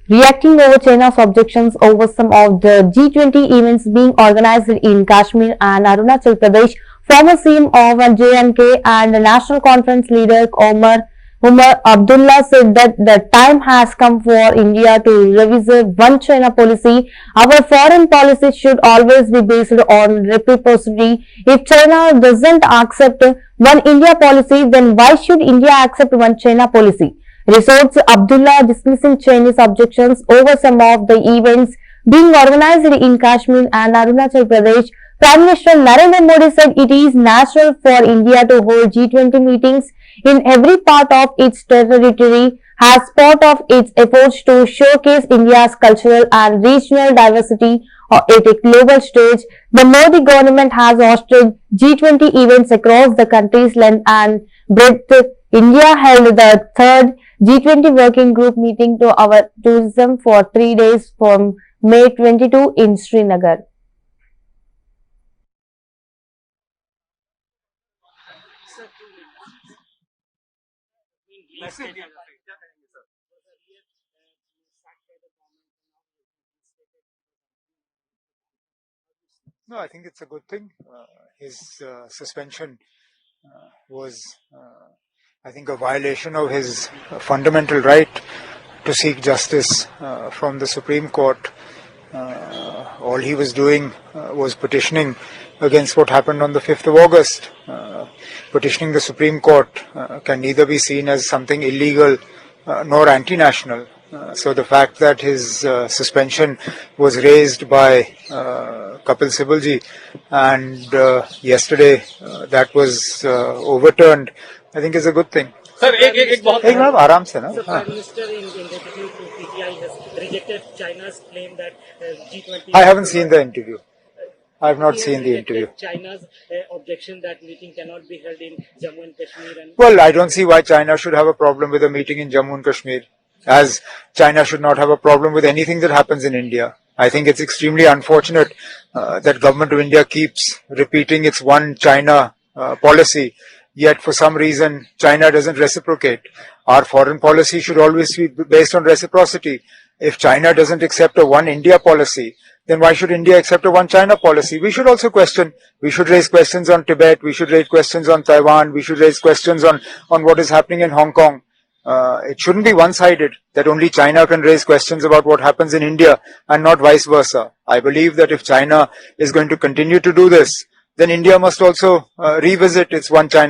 reacting over China's objections over some of the G20 events being organized in Kashmir and Arunachal Pradesh. Former CM of J&K and National Conference leader Omar Abdullah said that the time has come for India to revisit one China policy. Our foreign policy should always be based on reciprocity. If China doesn't accept one India policy, then why should India accept one China policy? Retorts Abdullah, dismissing Chinese objections over some of the events being organized in Kashmir and Arunachal Pradesh. Prime Minister Narendra Modi said it is natural for India to hold G20 meetings in every part of its territory as part of its efforts to showcase India's cultural and regional diversity at a global stage. The Modi government has hosted G20 events across the country's length and breadth. India held the third G20 working group meeting to our tourism for 3 days from May 22 in Srinagar. No, I think it's a good thing. His suspension was, I think, a violation of his fundamental right to seek justice from the Supreme Court. All he was doing was petitioning against what happened on the 5th of August. Petitioning the Supreme Court can neither be seen as something illegal nor anti-national. So the fact that his suspension was raised by Kapil Sibalji and yesterday that was overturned, I think is a good thing. Sir, आराम से ना. Prime Minister in interview to PTI has rejected China's claim that G20. I haven't seen the interview. I have not seen the interview. China's objection that meeting cannot be held in Jammu and Kashmir. Well, I don't see why China should have a problem with a meeting in Jammu and Kashmir, as China should not have a problem with anything that happens in India. I think it's extremely unfortunate that government of India keeps repeating its one China policy, yet for some reason China doesn't reciprocate. Our foreign policy should always be based on reciprocity. If China doesn't accept a one India policy, then why should India accept a one China policy? We should also question. We should raise questions on Tibet. We should raise questions on Taiwan. We should raise questions on what is happening in Hong Kong. It shouldn't be one-sided that only China can raise questions about what happens in India and not vice versa. I believe that if China is going to continue to do this, then India must also revisit its one China